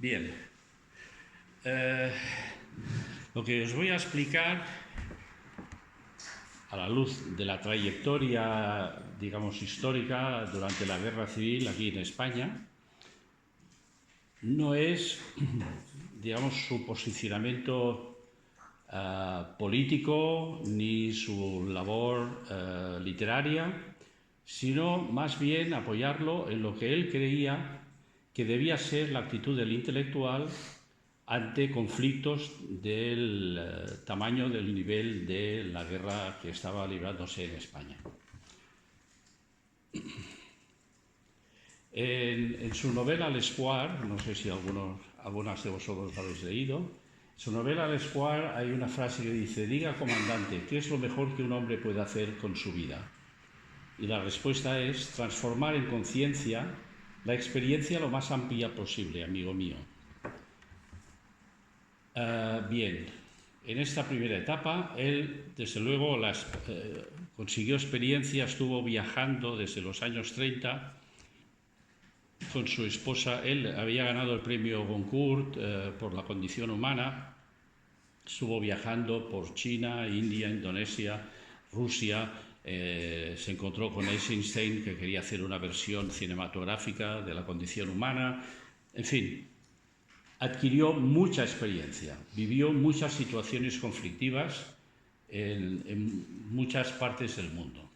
Bien. Lo que os voy a explicar, a la luz de la trayectoria, digamos, histórica durante la Guerra Civil aquí en España, no es, digamos, su posicionamiento político ni su labor literaria, sino más bien apoyarlo en lo que él creía que debía ser la actitud del intelectual ante conflictos del tamaño del nivel de la guerra que estaba librándose en España. En su novela L'Espoir, no sé si algunas de vosotros la habéis leído, en su novela L'Espoir hay una frase que dice: diga, comandante, ¿qué es lo mejor que un hombre puede hacer con su vida? Y la respuesta es transformar en conciencia la experiencia lo más amplia posible, amigo mío. Bien, en esta primera etapa, él, desde luego, consiguió experiencia, estuvo viajando desde los años 30 con su esposa. Él había ganado el premio Goncourt por la condición humana, estuvo viajando por China, India, Indonesia, Rusia, se encontró con Eisenstein, que quería hacer una versión cinematográfica de la condición humana, en fin. Adquirió mucha experiencia, vivió muchas situaciones conflictivas en muchas partes del mundo.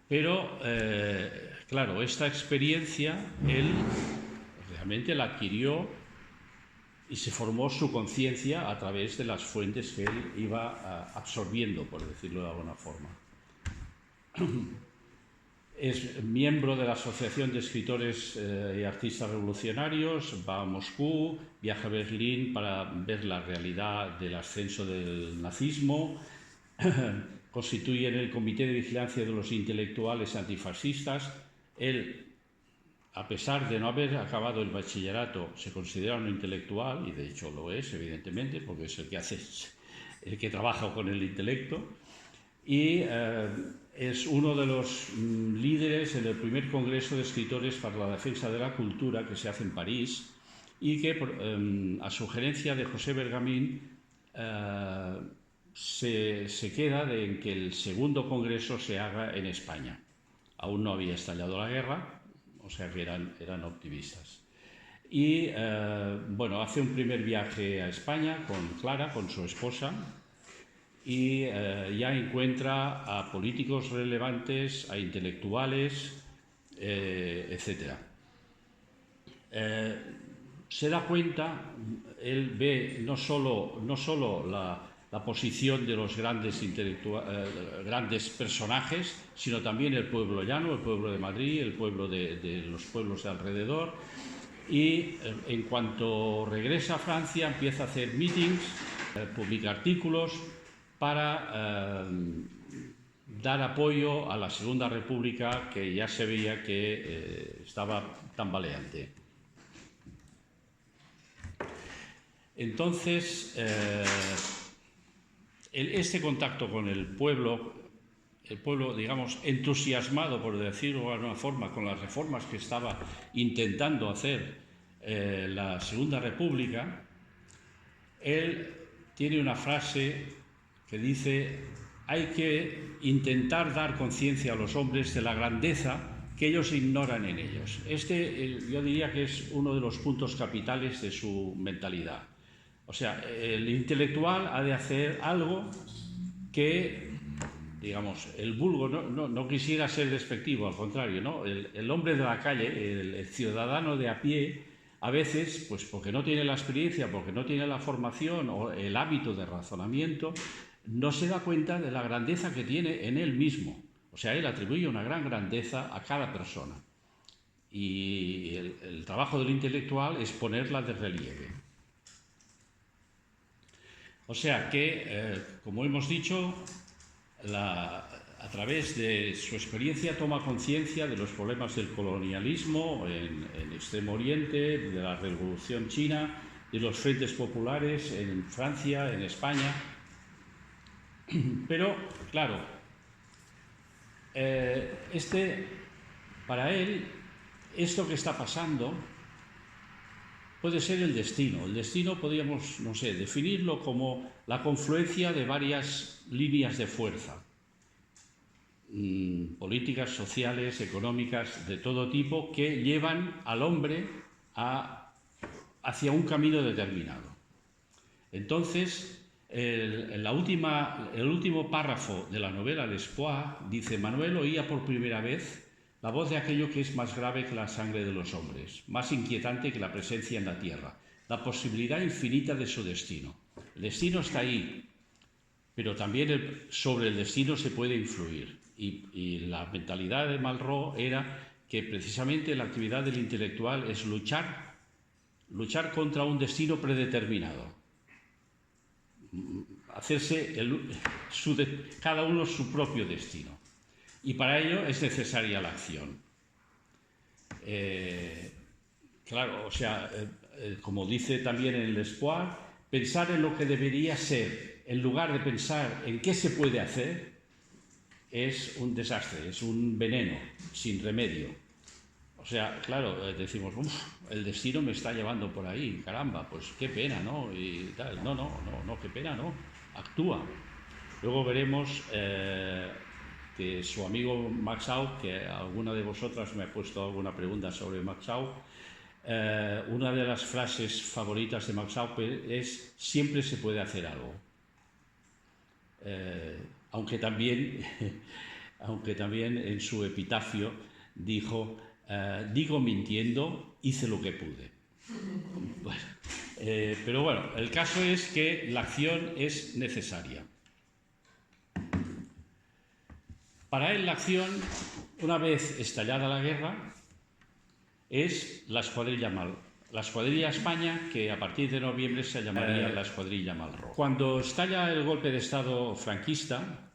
Pero, claro, esta experiencia él realmente la adquirió y se formó su conciencia a través de las fuentes que él iba absorbiendo, por decirlo de alguna forma. Es miembro de la Asociación de Escritores y Artistas Revolucionarios, va a Moscú, viaja a Berlín para ver la realidad del ascenso del nazismo, constituye el Comité de Vigilancia de los Intelectuales Antifascistas. Él, a pesar de no haber acabado el bachillerato, se considera un intelectual, y de hecho lo es, evidentemente, porque es el que trabaja con el intelecto, y es uno de los líderes en el primer Congreso de Escritores para la Defensa de la Cultura que se hace en París, y que a sugerencia de José Bergamín se queda en que el segundo Congreso se haga en España. Aún no había estallado la guerra, o sea que eran optimistas. Y bueno, hace un primer viaje a España con Clara, con su esposa, y ya encuentra a políticos relevantes, a intelectuales, etc. Se da cuenta, él ve no solo la posición de los grandes personajes, sino también el pueblo llano, el pueblo de Madrid, el pueblo de los pueblos de alrededor, y en cuanto regresa a Francia empieza a hacer meetings, publica artículos para dar apoyo a la Segunda República, que ya se veía que estaba tambaleante. Entonces, este contacto con el pueblo, digamos, entusiasmado, por decirlo de alguna forma, con las reformas que estaba intentando hacer la Segunda República, él tiene una frase que dice: hay que intentar dar conciencia a los hombres de la grandeza que ellos ignoran en ellos. Yo diría que es uno de los puntos capitales de su mentalidad. O sea, el intelectual ha de hacer algo que, digamos, el vulgo, no quisiera ser despectivo, al contrario, ¿no? El hombre de la calle, el ciudadano de a pie, a veces, pues porque no tiene la experiencia, porque no tiene la formación o el hábito de razonamiento, no se da cuenta de la grandeza que tiene en él mismo. O sea, él atribuye una gran grandeza a cada persona. Y el trabajo del intelectual es ponerla de relieve. O sea que, como hemos dicho, a través de su experiencia toma conciencia de los problemas del colonialismo en Extremo Oriente, de la Revolución China, de los frentes populares en Francia, en España. Pero, claro, para él, esto que está pasando puede ser el destino. El destino podríamos, no sé, definirlo como la confluencia de varias líneas de fuerza, políticas, sociales, económicas, de todo tipo, que llevan al hombre hacia un camino determinado. Entonces, el último párrafo de la novela L'Espoir dice: Manuel oía por primera vez la voz de aquello que es más grave que la sangre de los hombres, más inquietante que la presencia en la tierra, la posibilidad infinita de su destino. El destino está ahí, pero también sobre el destino se puede influir. Y la mentalidad de Malraux era que precisamente la actividad del intelectual es luchar contra un destino predeterminado, hacerse cada uno su propio destino. Y para ello es necesaria la acción. Claro, o sea, como dice también en L'Espoir, pensar en lo que debería ser, en lugar de pensar en qué se puede hacer, es un desastre, es un veneno sin remedio. O sea, claro, decimos, el destino me está llevando por ahí, caramba, pues qué pena, ¿no? Y tal. No, qué pena, ¿no? Actúa. Luego veremos que su amigo Max Aub, que alguna de vosotras me ha puesto alguna pregunta sobre Max Aub, una de las frases favoritas de Max Aub es: siempre se puede hacer algo. Aunque también en su epitafio dijo: digo mintiendo, hice lo que pude. Bueno, pero bueno, el caso es que la acción es necesaria. Para él la acción, una vez estallada la guerra, es la escuadrilla España, que a partir de noviembre se llamaría la escuadrilla Malraux. Cuando estalla el golpe de Estado franquista,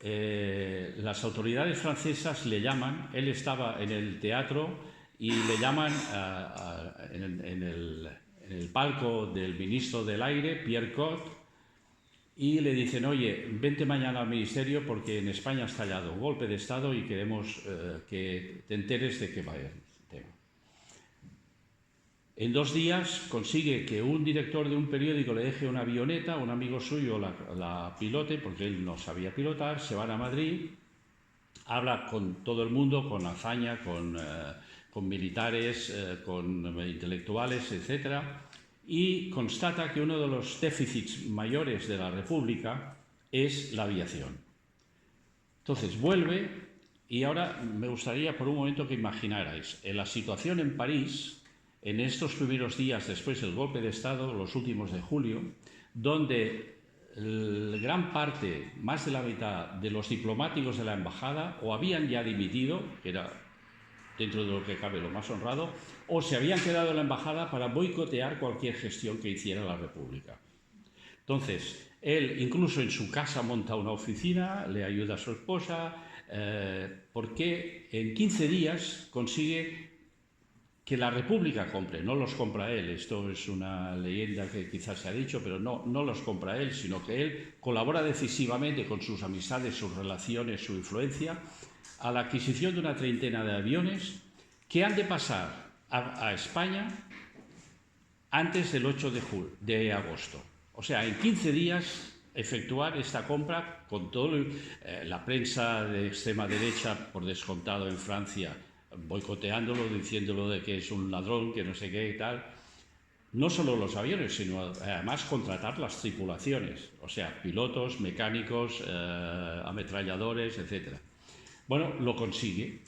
las autoridades francesas le llaman, él estaba en el teatro y le llaman en el palco del ministro del Aire, Pierre Cot, y le dicen: oye, vente mañana al ministerio porque en España ha estallado un golpe de Estado y queremos que te enteres de qué va el tema. En 2 días consigue que un director de un periódico le deje una avioneta, un amigo suyo la pilote, porque él no sabía pilotar, se van a Madrid, habla con todo el mundo, con hazaña, con militares, con intelectuales, etc., y constata que uno de los déficits mayores de la República es la aviación. Entonces vuelve, y ahora me gustaría por un momento que imaginarais la situación en París en estos primeros días después del golpe de Estado, los últimos de julio, donde gran parte, más de la mitad de los diplomáticos de la embajada o habían ya dimitido, que era dentro de lo que cabe lo más honrado, o se habían quedado en la embajada para boicotear cualquier gestión que hiciera la República. Entonces, él incluso en su casa monta una oficina, le ayuda a su esposa, porque en 15 días consigue que la República compre. No los compra él, esto es una leyenda que quizás se ha dicho, pero no los compra él, sino que él colabora decisivamente con sus amistades, sus relaciones, su influencia, a la adquisición de una treintena de aviones que han de pasar a España antes del 8 de agosto. O sea, en 15 días efectuar esta compra con toda la prensa de extrema derecha, por descontado en Francia, boicoteándolo, diciéndolo de que es un ladrón, que no sé qué y tal. No solo los aviones, sino además contratar las tripulaciones, o sea, pilotos, mecánicos, ametralladores, etc. Bueno, lo consigue.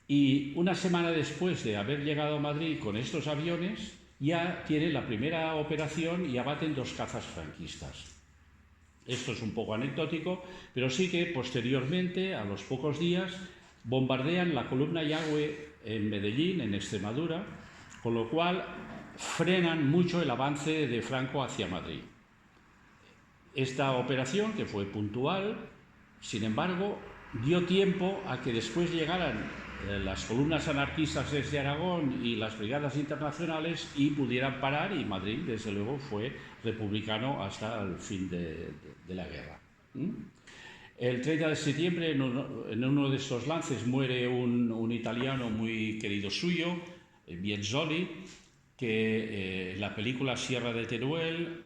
Y una semana después de haber llegado a Madrid con estos aviones, ya tiene la primera operación y abaten 2 cazas franquistas. Esto es un poco anecdótico, pero sí que posteriormente, a los pocos días, bombardean la columna Yagüe en Medellín, en Extremadura, con lo cual frenan mucho el avance de Franco hacia Madrid. Esta operación, que fue puntual, sin embargo, dio tiempo a que después llegaran las columnas anarquistas desde Aragón y las brigadas internacionales y pudieran parar, y Madrid, desde luego, fue republicano hasta el fin de la guerra. El 30 de septiembre, en uno de estos lances, muere un italiano muy querido suyo, Bienzoli, que en la película Sierra de Teruel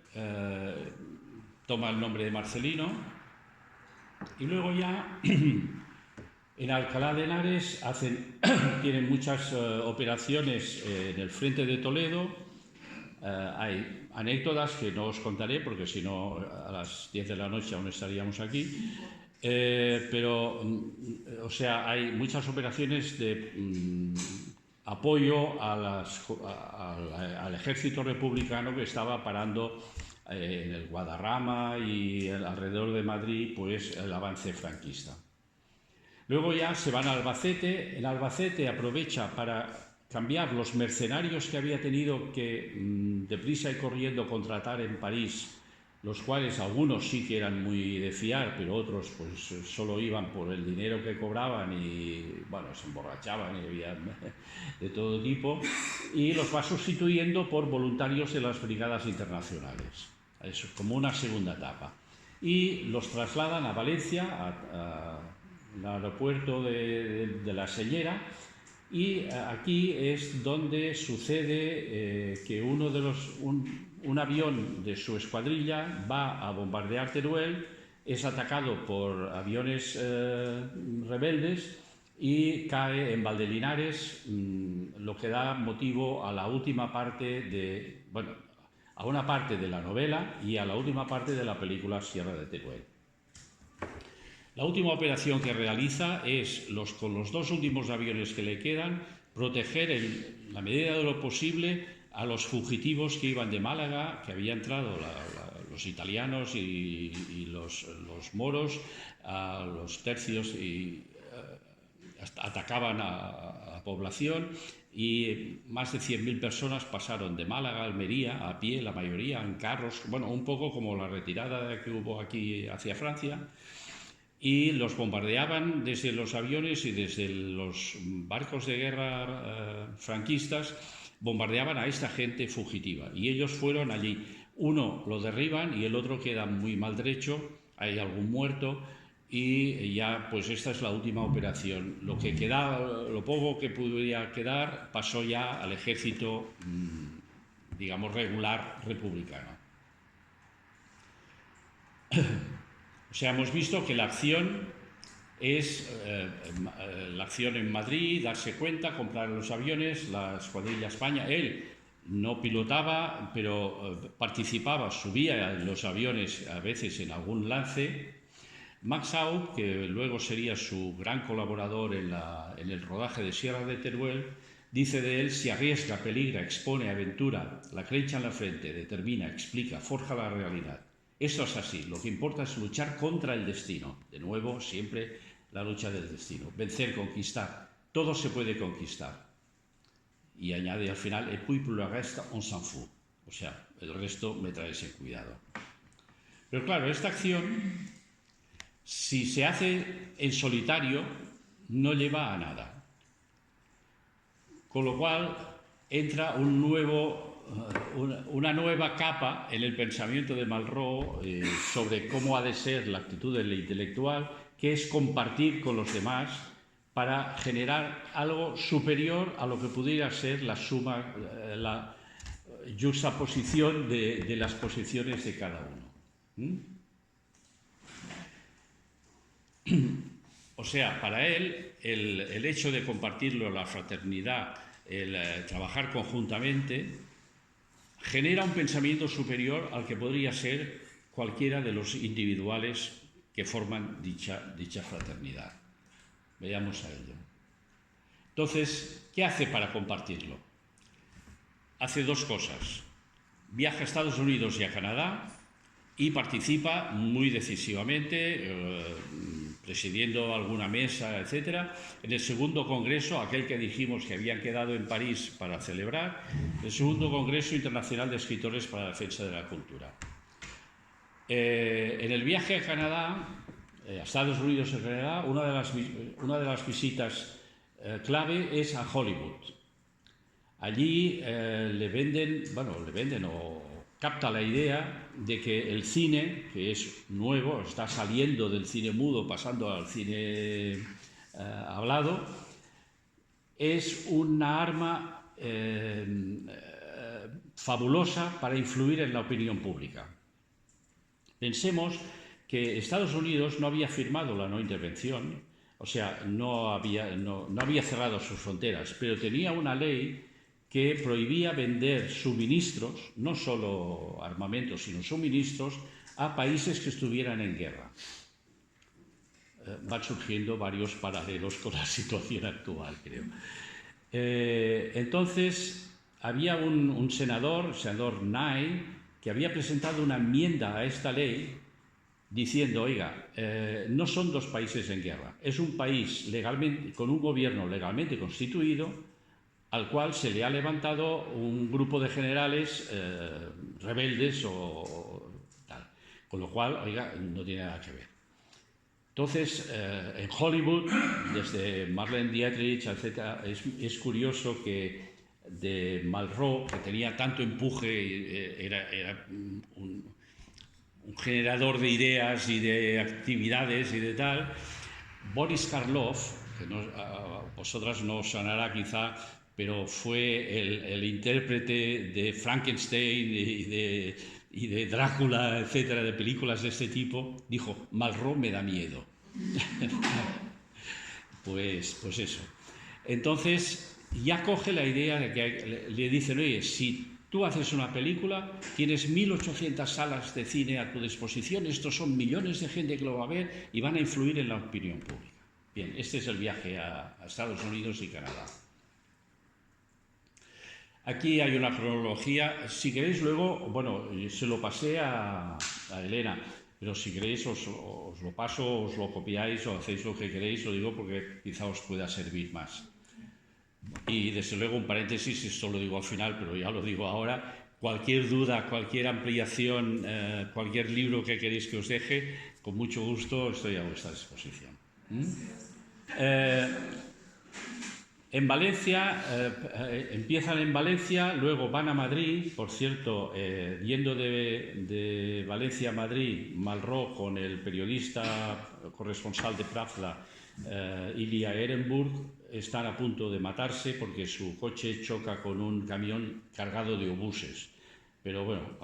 toma el nombre de Marcelino. Y luego ya en Alcalá de Henares tienen muchas operaciones en el frente de Toledo. Hay anécdotas que no os contaré porque si no a las 10 de la noche aún estaríamos aquí. Pero, o sea, hay muchas operaciones de apoyo al ejército republicano que estaba parando en el Guadarrama y alrededor de Madrid, pues el avance franquista. Luego ya se van a Albacete. En Albacete aprovecha para cambiar los mercenarios que había tenido que deprisa y corriendo contratar en París, los cuales algunos sí que eran muy de fiar, pero otros pues solo iban por el dinero que cobraban y bueno, se emborrachaban y había de todo tipo, y los va sustituyendo por voluntarios de las brigadas internacionales. Eso es como una segunda etapa. Y los trasladan a Valencia, al aeropuerto de la Señera, y aquí es donde sucede que un avión de su escuadrilla va a bombardear Teruel, es atacado por aviones rebeldes y cae en Valdelinares, lo que da motivo a la última parte a una parte de la novela y a la última parte de la película Sierra de Teruel. La última operación que realiza es, con los dos últimos aviones que le quedan, proteger en la medida de lo posible a los fugitivos que iban de Málaga, que había entrado los italianos y los moros, a los tercios y atacaban a la población, y más de 100.000 personas pasaron de Málaga a Almería a pie, la mayoría en carros, bueno, un poco como la retirada que hubo aquí hacia Francia. Y los bombardeaban desde los aviones y desde los barcos de guerra franquistas, bombardeaban a esta gente fugitiva. Y ellos fueron allí. Uno lo derriban y el otro queda muy maltrecho, hay algún muerto, y ya pues esta es la última operación. Lo que quedaba, lo poco que pudiera quedar, pasó ya al ejército, digamos, regular republicano. O sea, hemos visto que la acción es la acción en Madrid, darse cuenta, comprar los aviones, la escuadrilla España. Él no pilotaba, pero participaba, subía en los aviones a veces en algún lance. Max Aub, que luego sería su gran colaborador en el rodaje de Sierra de Teruel, dice de él: si arriesga, peligra, expone, aventura, la crencha en la frente, determina, explica, forja la realidad. Esto es así, lo que importa es luchar contra el destino. De nuevo, siempre la lucha del destino. Vencer, conquistar. Todo se puede conquistar. Y añade al final, et puis pour le reste, on s'en fout. O sea, el resto me trae ese cuidado. Pero claro, esta acción, si se hace en solitario, no lleva a nada. Con lo cual, entra una nueva capa en el pensamiento de Malraux sobre cómo ha de ser la actitud del intelectual, que es compartir con los demás para generar algo superior a lo que pudiera ser la suma, la juxtaposición de las posiciones de cada uno. O sea, para él, el hecho de compartirlo, la fraternidad, el trabajar conjuntamente, genera un pensamiento superior al que podría ser cualquiera de los individuales que forman dicha fraternidad. Veamos a ello. Entonces, ¿qué hace para compartirlo? Hace dos cosas. Viaja a Estados Unidos y a Canadá y participa muy decisivamente, presidiendo alguna mesa, etcétera, en el segundo congreso, aquel que dijimos que habían quedado en París para celebrar, el segundo Congreso Internacional de Escritores para la Defensa de la Cultura. En el viaje a Canadá, a Estados Unidos y Canadá, una de las visitas clave es a Hollywood. Allí le venden o capta la idea de que el cine, que es nuevo, está saliendo del cine mudo, pasando al cine hablado, es una arma fabulosa para influir en la opinión pública. Pensemos que Estados Unidos no había firmado la no intervención, o sea, no había cerrado sus fronteras, pero tenía una ley que prohibía vender suministros, no solo armamentos, sino suministros, a países que estuvieran en guerra. Van surgiendo varios paralelos con la situación actual, creo. Entonces, había un senador, el senador Nye, que había presentado una enmienda a esta ley diciendo, oiga, no son dos países en guerra, es un país legalmente, con un gobierno legalmente constituido, al cual se le ha levantado un grupo de generales rebeldes o tal. Con lo cual, oiga, no tiene nada que ver. Entonces, en Hollywood, desde Marlene Dietrich, etc., es curioso que de Malraux, que tenía tanto empuje, era un generador de ideas y de actividades y de tal, Boris Karloff, que a vosotras no os sonará quizá, pero fue el intérprete de Frankenstein y de Drácula, etcétera, de películas de este tipo, dijo, Malraux me da miedo. pues eso. Entonces, ya coge la idea de que le dicen, oye, si tú haces una película, tienes 1.800 salas de cine a tu disposición, estos son millones de gente que lo va a ver y van a influir en la opinión pública. Bien, este es el viaje a Estados Unidos y Canadá. Aquí hay una cronología, si queréis luego, bueno, se lo pasé a Elena, pero si queréis os lo paso, os lo copiáis o hacéis lo que queréis, lo digo porque quizá os pueda servir más. Y desde luego un paréntesis, esto lo digo al final, pero ya lo digo ahora, cualquier duda, cualquier ampliación, cualquier libro que queréis que os deje, con mucho gusto estoy a vuestra disposición. En Valencia, empiezan en Valencia, luego van a Madrid, por cierto, yendo de Valencia a Madrid, Malraux con el periodista corresponsal de Pravda, Ilya Ehrenburg, están a punto de matarse porque su coche choca con un camión cargado de obuses. Pero bueno,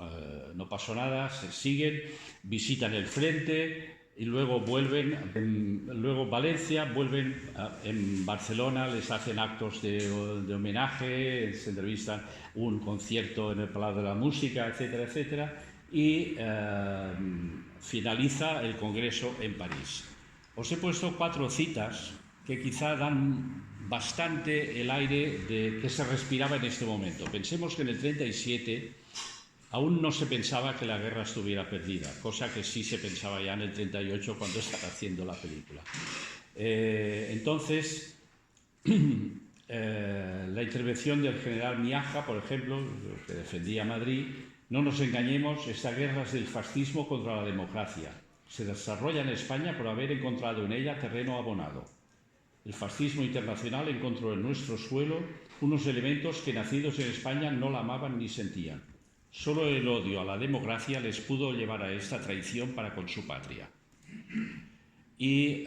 no pasó nada, se siguen, visitan el frente y luego vuelven, luego Valencia, vuelven en Barcelona, les hacen actos de homenaje, se entrevistan, un concierto en el Palau de la Música, etcétera, etcétera, y finaliza el congreso en París. Os he puesto 4 citas que quizá dan bastante el aire de que se respiraba en este momento. Pensemos que en el 37 aún no se pensaba que la guerra estuviera perdida, cosa que sí se pensaba ya en el 38 cuando estaba haciendo la película. Entonces, la intervención del general Miaja, por ejemplo, que defendía Madrid, no nos engañemos, esta guerra es del fascismo contra la democracia. Se desarrolla en España por haber encontrado en ella terreno abonado. El fascismo internacional encontró en nuestro suelo unos elementos que nacidos en España no la amaban ni sentían. Solo el odio a la democracia les pudo llevar a esta traición para con su patria. Y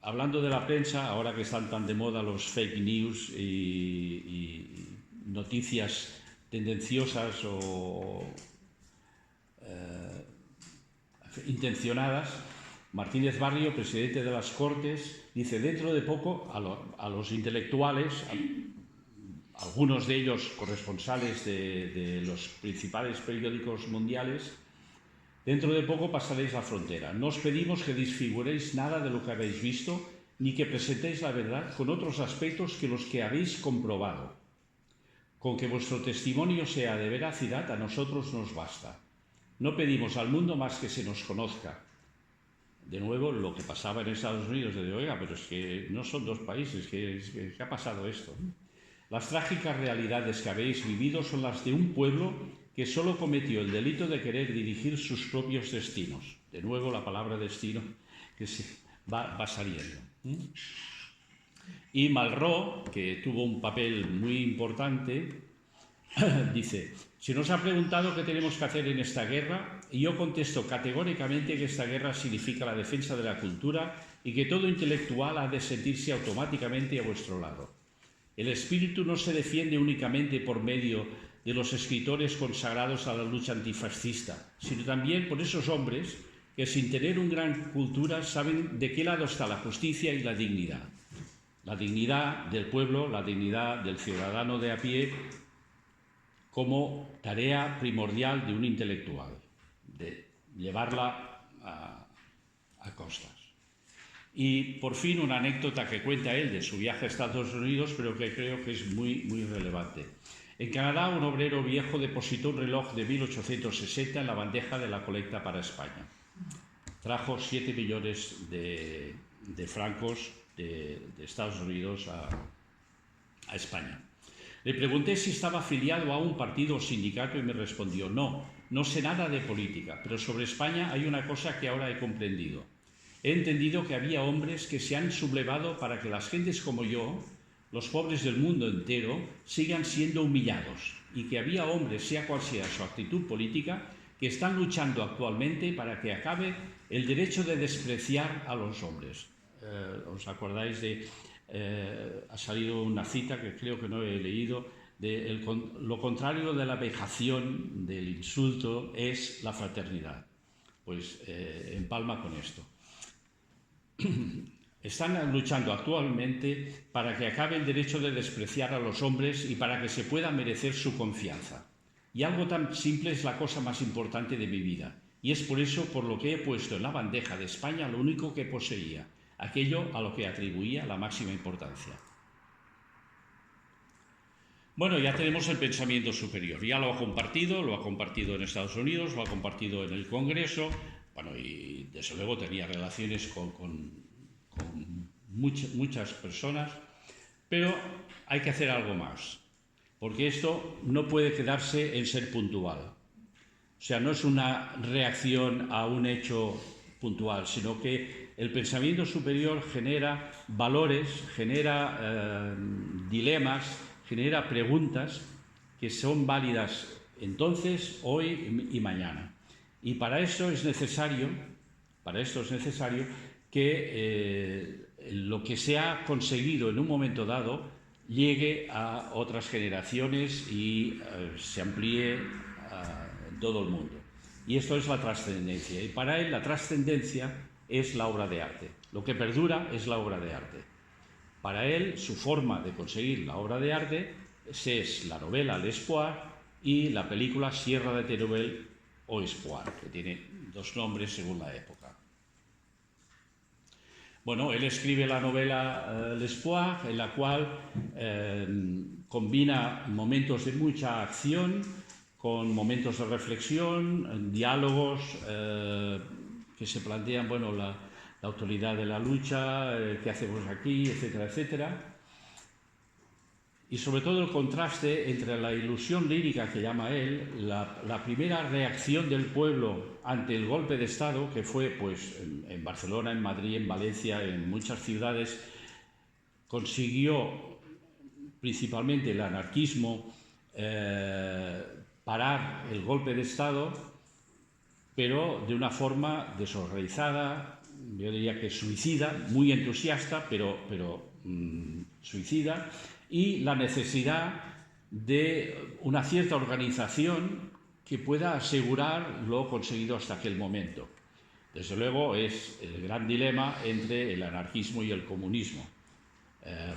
hablando de la prensa, ahora que están tan de moda los fake news y noticias tendenciosas o intencionadas, Martínez Barrio, presidente de las Cortes, dice dentro de poco a los intelectuales, algunos de ellos corresponsales de los principales periódicos mundiales, dentro de poco pasaréis la frontera. No os pedimos que desfiguréis nada de lo que habéis visto, ni que presentéis la verdad con otros aspectos que los que habéis comprobado. Con que vuestro testimonio sea de veracidad, a nosotros nos basta. No pedimos al mundo más que se nos conozca. De nuevo, lo que pasaba en Estados Unidos, de oiga, pero es que no son dos países, ¿qué ha pasado esto? Las trágicas realidades que habéis vivido son las de un pueblo que solo cometió el delito de querer dirigir sus propios destinos. De nuevo, la palabra destino que va saliendo. Y Malraux, que tuvo un papel muy importante, dice: Se nos ha preguntado qué tenemos que hacer en esta guerra y yo contesto categóricamente que esta guerra significa la defensa de la cultura y que todo intelectual ha de sentirse automáticamente a vuestro lado. El espíritu no se defiende únicamente por medio de los escritores consagrados a la lucha antifascista, sino también por esos hombres que sin tener una gran cultura saben de qué lado está la justicia y la dignidad. La dignidad del pueblo, la dignidad del ciudadano de a pie, como tarea primordial de un intelectual, de llevarla a costas. Y por fin una anécdota que cuenta él de su viaje a Estados Unidos, pero que creo que es muy relevante. En Canadá, un obrero viejo depositó un reloj de 1860 en la bandeja de la colecta para España. Trajo 7 millones de francos de Estados Unidos a España. Le pregunté si estaba afiliado a un partido o sindicato y me respondió: no sé nada de política, pero sobre España hay una cosa que ahora he comprendido. He entendido que había hombres que se han sublevado para que las gentes como yo, los pobres del mundo entero, sigan siendo humillados, y que había hombres, sea cual sea su actitud política, que están luchando actualmente para que acabe el derecho de despreciar a los hombres. ¿Os acordáis de... ha salido una cita que creo que no he leído, lo contrario de la vejación, del insulto, es la fraternidad. Pues empalma con esto. Están luchando actualmente para que acabe el derecho de despreciar a los hombres y para que se pueda merecer su confianza. Y algo tan simple es la cosa más importante de mi vida, y es por eso por lo que he puesto en la bandeja de España lo único que poseía, aquello a lo que atribuía la máxima importancia. Bueno, ya tenemos el pensamiento superior, ya lo ha compartido en Estados Unidos, lo ha compartido en el Congreso, bueno, y desde luego tenía relaciones con muchas personas, pero hay que hacer algo más, porque esto no puede quedarse en ser puntual. O sea, no es una reacción a un hecho puntual, sino que el pensamiento superior genera valores, genera dilemas, genera preguntas que son válidas entonces, hoy y mañana. Y para esto es necesario que lo que se ha conseguido en un momento dado llegue a otras generaciones y se amplíe en todo el mundo. Y esto es la trascendencia. Y para él la trascendencia es la obra de arte. Lo que perdura es la obra de arte. Para él, su forma de conseguir la obra de arte es la novela L'Espoir y la película Sierra de Teruel o Espoir, que tiene dos nombres según la época. Bueno, él escribe la novela L'Espoir, en la cual combina momentos de mucha acción con momentos de reflexión, diálogos que se plantean, bueno, la autoridad de la lucha, qué hacemos aquí, etcétera, etcétera. Y sobre todo el contraste entre la ilusión lírica que llama él, la primera reacción del pueblo ante el golpe de Estado, que fue pues en Barcelona, en Madrid, en Valencia, en muchas ciudades, consiguió principalmente el anarquismo parar el golpe de Estado, pero de una forma desorganizada, yo diría que suicida, muy entusiasta, pero suicida, y la necesidad de una cierta organización que pueda asegurar lo conseguido hasta aquel momento. Desde luego es el gran dilema entre el anarquismo y el comunismo.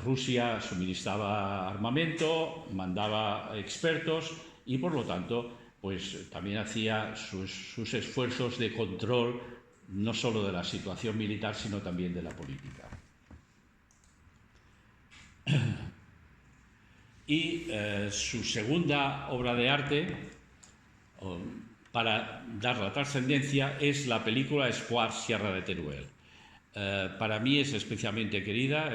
Rusia suministraba armamento, mandaba expertos y por lo tanto pues también hacía sus esfuerzos de control no solo de la situación militar sino también de la política. Y su segunda obra de arte, para dar la trascendencia, es la película Espoir, Sierra de Teruel. Para mí es especialmente querida.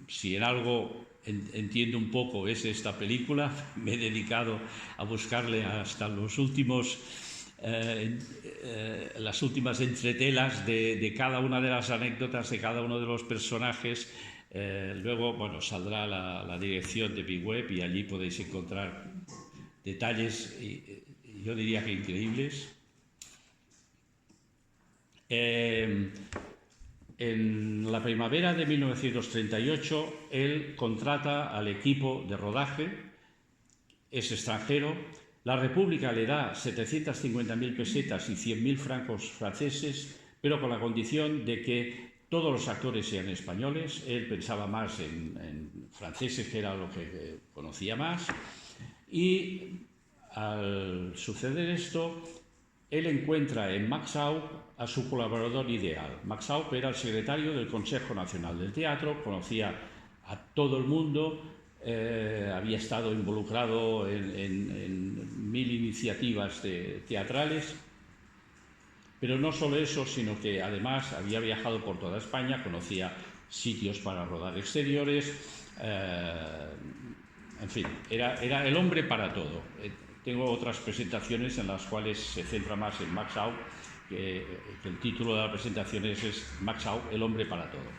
Si en algo entiendo un poco es esta película, me he dedicado a buscarle hasta las últimas entretelas de cada una de las anécdotas, de cada uno de los personajes. Luego, bueno, saldrá la dirección de mi web y allí podéis encontrar detalles, yo diría que increíbles. En la primavera de 1938, él contrata al equipo de rodaje, es extranjero. La República le da 750.000 pesetas y 100.000 francos franceses, pero con la condición de que todos los actores sean españoles. Él pensaba más en franceses, que era lo que conocía más. Y al suceder esto, él encuentra en Max Aub a su colaborador ideal. Max Aub era el secretario del Consejo Nacional del Teatro, conocía a todo el mundo, había estado involucrado en 1000 iniciativas teatrales, pero no solo eso, sino que además había viajado por toda España, conocía sitios para rodar exteriores, en fin, era el hombre para todo. Tengo otras presentaciones en las cuales se centra más en Max Aub, que el título de la presentación es Max Aub, el hombre para todo.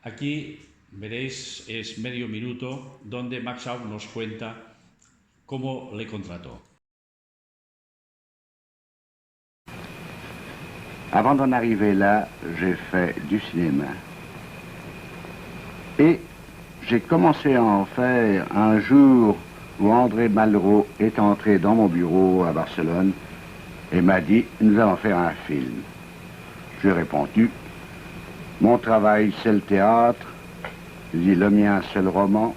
Aquí veréis, es medio minuto donde Max Aub nos cuenta cómo le contrató. Avant d'en arriver là, j'ai fait du cinéma. Et j'ai commencé à en faire un jour où André Malraux est entré dans mon bureau à Barcelone et m'a dit « Nous allons faire un film ». J'ai répondu « Mon travail, c'est le théâtre ». Il dit « Le mien, c'est le roman.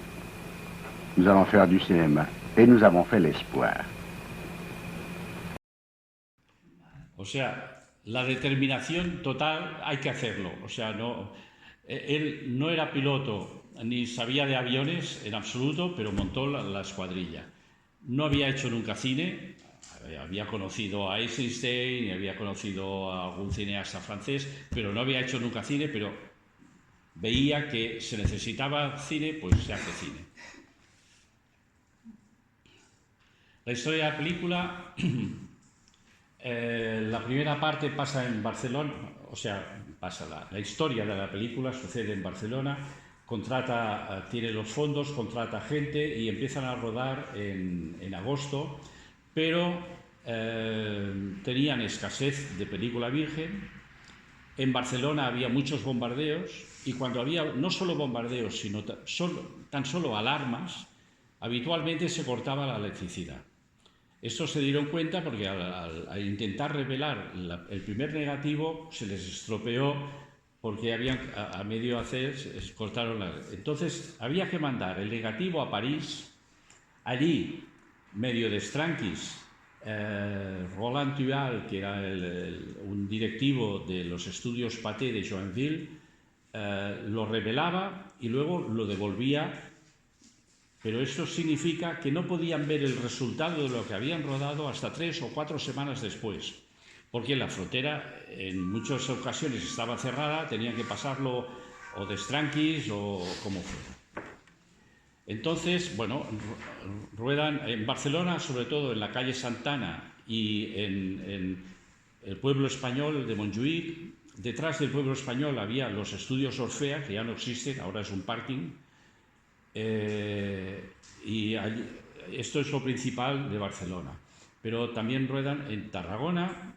Nous allons faire du cinéma ». Et nous avons fait L'Espoir. O sea, la determinación total, hay que hacerlo. O sea, él no era piloto ni sabía de aviones en absoluto, pero montó la escuadrilla. No había hecho nunca cine, había conocido a Eisenstein, había conocido a algún cineasta francés, pero no había hecho nunca cine, pero veía que se necesitaba cine, pues se hace cine. La historia de la película, la primera parte pasa en Barcelona, o sea, la historia de la película sucede en Barcelona. Tiene los fondos, contrata gente y empiezan a rodar en agosto, pero tenían escasez de película virgen. En Barcelona había muchos bombardeos y cuando había no solo bombardeos, sino tan solo alarmas, habitualmente se cortaba la electricidad. Esto se dieron cuenta porque al intentar revelar el primer negativo se les estropeó porque a medio hacer cortaron Entonces había que mandar el negativo a París. Allí, medio de estranquis, Roland Tual, que era un directivo de los estudios Pathé de Joinville, lo revelaba y luego lo devolvía. Pero eso significa que no podían ver el resultado de lo que habían rodado hasta 3 o 4 semanas después, porque la frontera en muchas ocasiones estaba cerrada, tenían que pasarlo o de estranquis o como fuera. Entonces, bueno, ruedan en Barcelona, sobre todo en la calle Santana y en el pueblo español de Montjuïc. Detrás del pueblo español había los estudios Orfea, que ya no existen, ahora es un parking. Y esto es lo principal de Barcelona, pero también ruedan en Tarragona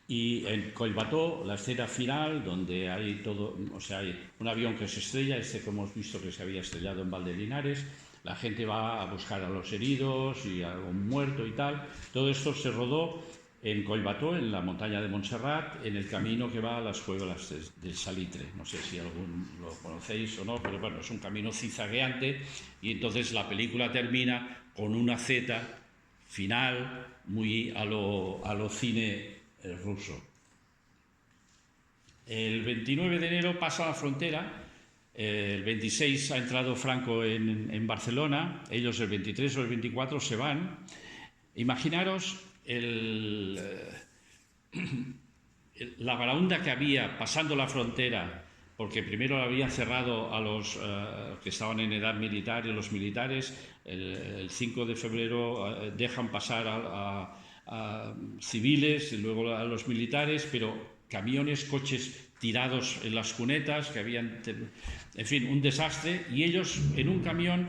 y en Collbató, la escena final donde hay todo, o sea, hay un avión que se estrella, que hemos visto que se había estrellado en Valdelinares, la gente va a buscar a los heridos y a un muerto y tal. Todo esto se rodó en Collbató, en la montaña de Montserrat, en el camino que va a las cuevas del Salitre. No sé si algún lo conocéis o no, pero bueno, es un camino zigzagueante y entonces la película termina con una Z final muy a lo cine ruso. El 29 de enero pasa la frontera, el 26 ha entrado Franco en Barcelona, ellos el 23 o el 24 se van. Imaginaros la baraunda que había pasando la frontera, porque primero habían cerrado a los que estaban en edad militar y los militares. El 5 de febrero dejan pasar a civiles y luego a los militares, pero camiones, coches tirados en las cunetas que habían, en fin, un desastre, y ellos en un camión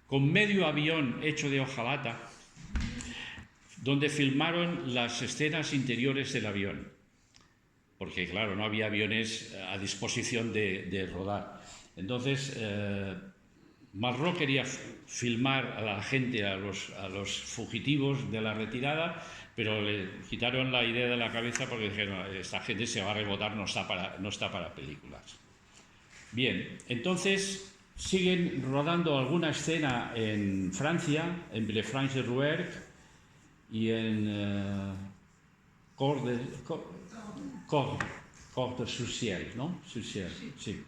con medio avión hecho de hojalata, donde filmaron las escenas interiores del avión, porque claro, no había aviones a disposición de rodar. Entonces, Malraux quería filmar a la gente, a los fugitivos de la retirada, pero le quitaron la idea de la cabeza porque dijeron, esta gente se va a rebotar, no está para películas. Bien, entonces siguen rodando alguna escena en Francia, en Villefranche-de-Rouergue y en Cordes-sur-Ciel, ¿no? Sur-Ciel, sí.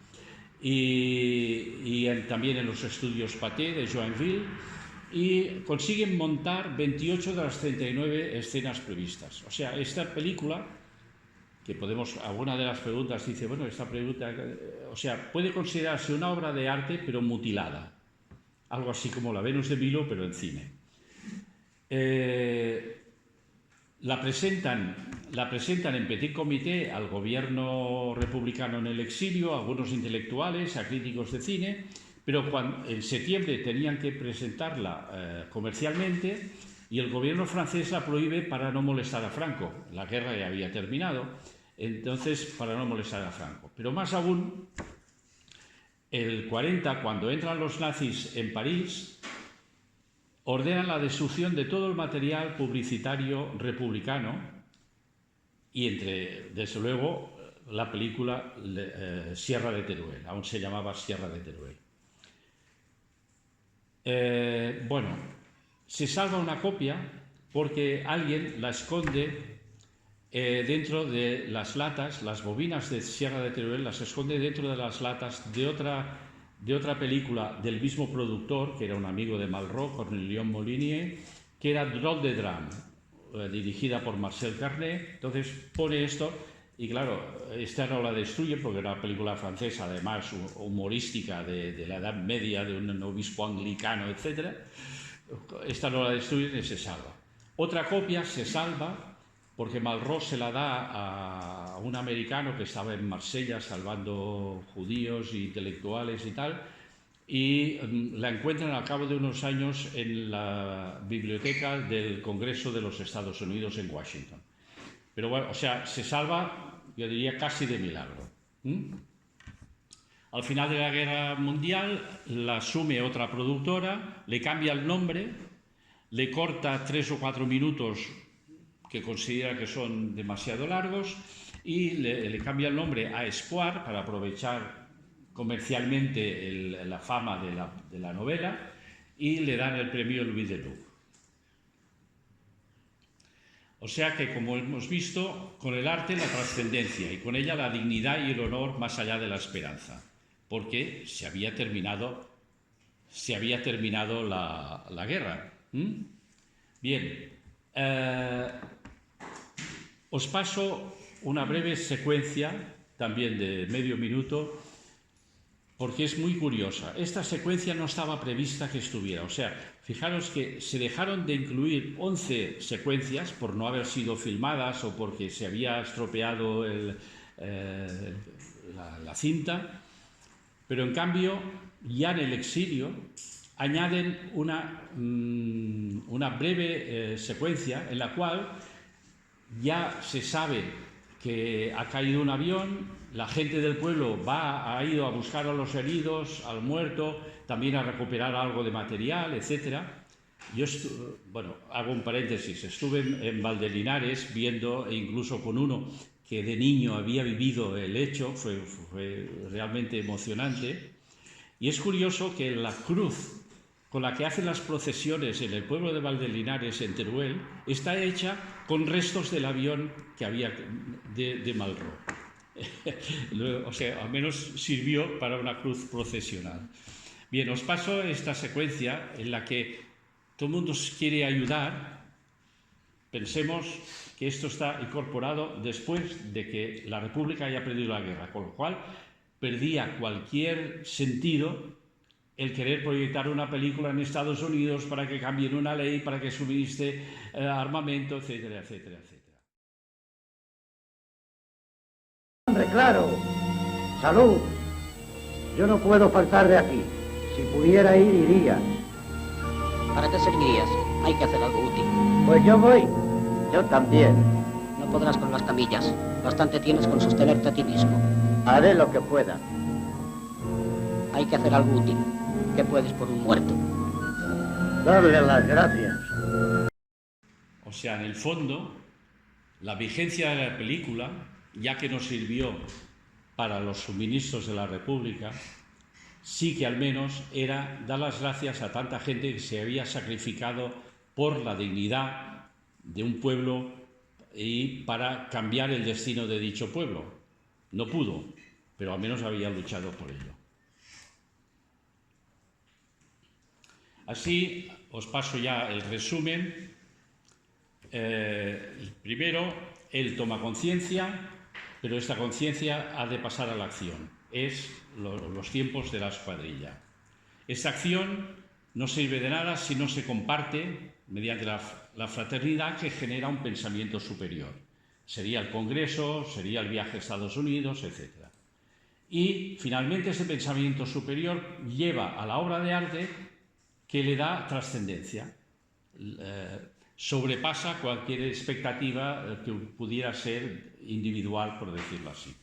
Y también en los estudios Pathé de Joinville, y consiguen montar 28 de las 39 escenas previstas. O sea, esta película, que podemos, alguna de las preguntas dice, bueno, esta pregunta, o sea, puede considerarse una obra de arte pero mutilada, algo así como la Venus de Milo pero en cine. La presentan en petit comité al gobierno republicano en el exilio, a algunos intelectuales, a críticos de cine, pero en septiembre tenían que presentarla comercialmente y el gobierno francés la prohíbe para no molestar a Franco. La guerra ya había terminado, entonces para no molestar a Franco. Pero más aún, el 40, cuando entran los nazis en París, ordenan la destrucción de todo el material publicitario republicano y desde luego, la película Sierra de Teruel, aún se llamaba Sierra de Teruel. Bueno, se salva una copia porque alguien la esconde dentro de las latas, las bobinas de Sierra de Teruel las esconde dentro de las latas de otra película del mismo productor, que era un amigo de Malraux, Cornelion Molinier, que era Drôle de Drame, dirigida por Marcel Carné. Entonces pone esto y claro, esta no la destruye porque era una película francesa, además humorística de la Edad Media, de un obispo anglicano, etc. Esta no la destruye y se salva. Otra copia se salva porque Malraux se la da a un americano que estaba en Marsella salvando judíos e intelectuales y tal, y la encuentran al cabo de unos años en la biblioteca del Congreso de los Estados Unidos en Washington. Pero bueno, o sea, se salva, yo diría, casi de milagro. Al final de la Guerra Mundial la asume otra productora, le cambia el nombre, le corta 3 o 4 minutos que considera que son demasiado largos y le cambia el nombre a Espoir para aprovechar comercialmente la fama de la novela y le dan el premio Louis Deloup. O sea que, como hemos visto, con el arte la trascendencia y con ella la dignidad y el honor más allá de la esperanza, porque se había terminado la guerra. Bien. Os paso una breve secuencia, también de medio minuto, porque es muy curiosa. Esta secuencia no estaba prevista que estuviera. O sea, fijaros que se dejaron de incluir 11 secuencias por no haber sido filmadas o porque se había estropeado la cinta, pero en cambio, ya en el exilio, añaden una breve secuencia en la cual ya se sabe que ha caído un avión, la gente del pueblo ha ido a buscar a los heridos, al muerto, también a recuperar algo de material, etc. Yo, bueno, hago un paréntesis, estuve en Valdelinares viendo, e incluso con uno que de niño había vivido el hecho, fue realmente emocionante, y es curioso que la cruz con la que hacen las procesiones en el pueblo de Valdelinares, en Teruel, está hecha con restos del avión que había de Malraux. O sea, al menos sirvió para una cruz procesional. Bien, os paso esta secuencia en la que todo el mundo quiere ayudar. Pensemos que esto está incorporado después de que la República haya perdido la guerra, con lo cual perdía cualquier sentido el querer proyectar una película en Estados Unidos para que cambien una ley, para que suministre armamento, etcétera, etcétera, etcétera. Hombre, claro. Salud. Yo no puedo faltar de aquí. Si pudiera ir, iría. ¿Para qué servirías? Hay que hacer algo útil. Pues yo voy. Yo también. No podrás con las camillas. Bastante tienes con sostenerte a ti mismo. Haré lo que pueda. Hay que hacer algo útil. ¿Qué puedes por un muerto? Darle las gracias. O sea, en el fondo, la vigencia de la película, ya que no sirvió para los suministros de la República, sí que al menos era dar las gracias a tanta gente que se había sacrificado por la dignidad de un pueblo y para cambiar el destino de dicho pueblo. No pudo, pero al menos había luchado por ello. Así os paso ya el resumen. Primero, él toma conciencia, pero esta conciencia ha de pasar a la acción. Es los tiempos de la escuadrilla. Esta acción no sirve de nada si no se comparte mediante la fraternidad que genera un pensamiento superior. Sería el Congreso, sería el viaje a Estados Unidos, etc. Y finalmente ese pensamiento superior lleva a la obra de arte que le da trascendencia. Sobrepasa cualquier expectativa que pudiera ser individual, por decirlo así.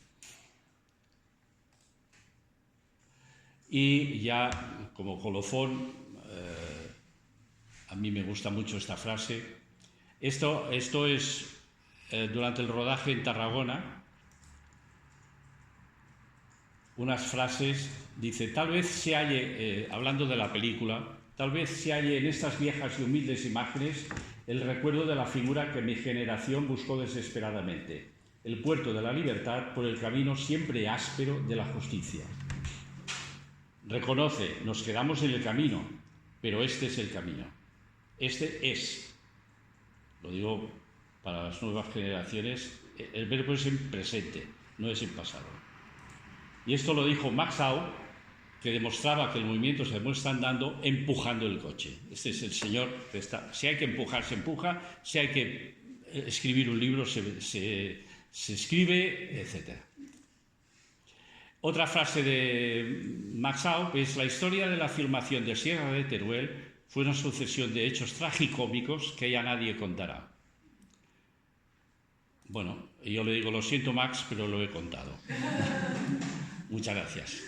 Y ya como colofón, a mí me gusta mucho esta frase. Esto es durante el rodaje en Tarragona, unas frases, dice, tal vez se halle, hablando de la película, tal vez se halle en estas viejas y humildes imágenes el recuerdo de la figura que mi generación buscó desesperadamente, el puerto de la libertad por el camino siempre áspero de la justicia. Reconoce, nos quedamos en el camino, pero este es el camino. Este es, lo digo para las nuevas generaciones, el verbo es en presente, no es en pasado. Y esto lo dijo Max Au, que demostraba que el movimiento se demuestra andando empujando el coche. Este es el señor que está, si hay que empujar, se empuja, si hay que escribir un libro, se escribe, etc. Otra frase de Max Au es: la historia de la filmación de Sierra de Teruel fue una sucesión de hechos tragicómicos que ya nadie contará. Bueno, yo le digo, lo siento Max, pero lo he contado. Muchas gracias.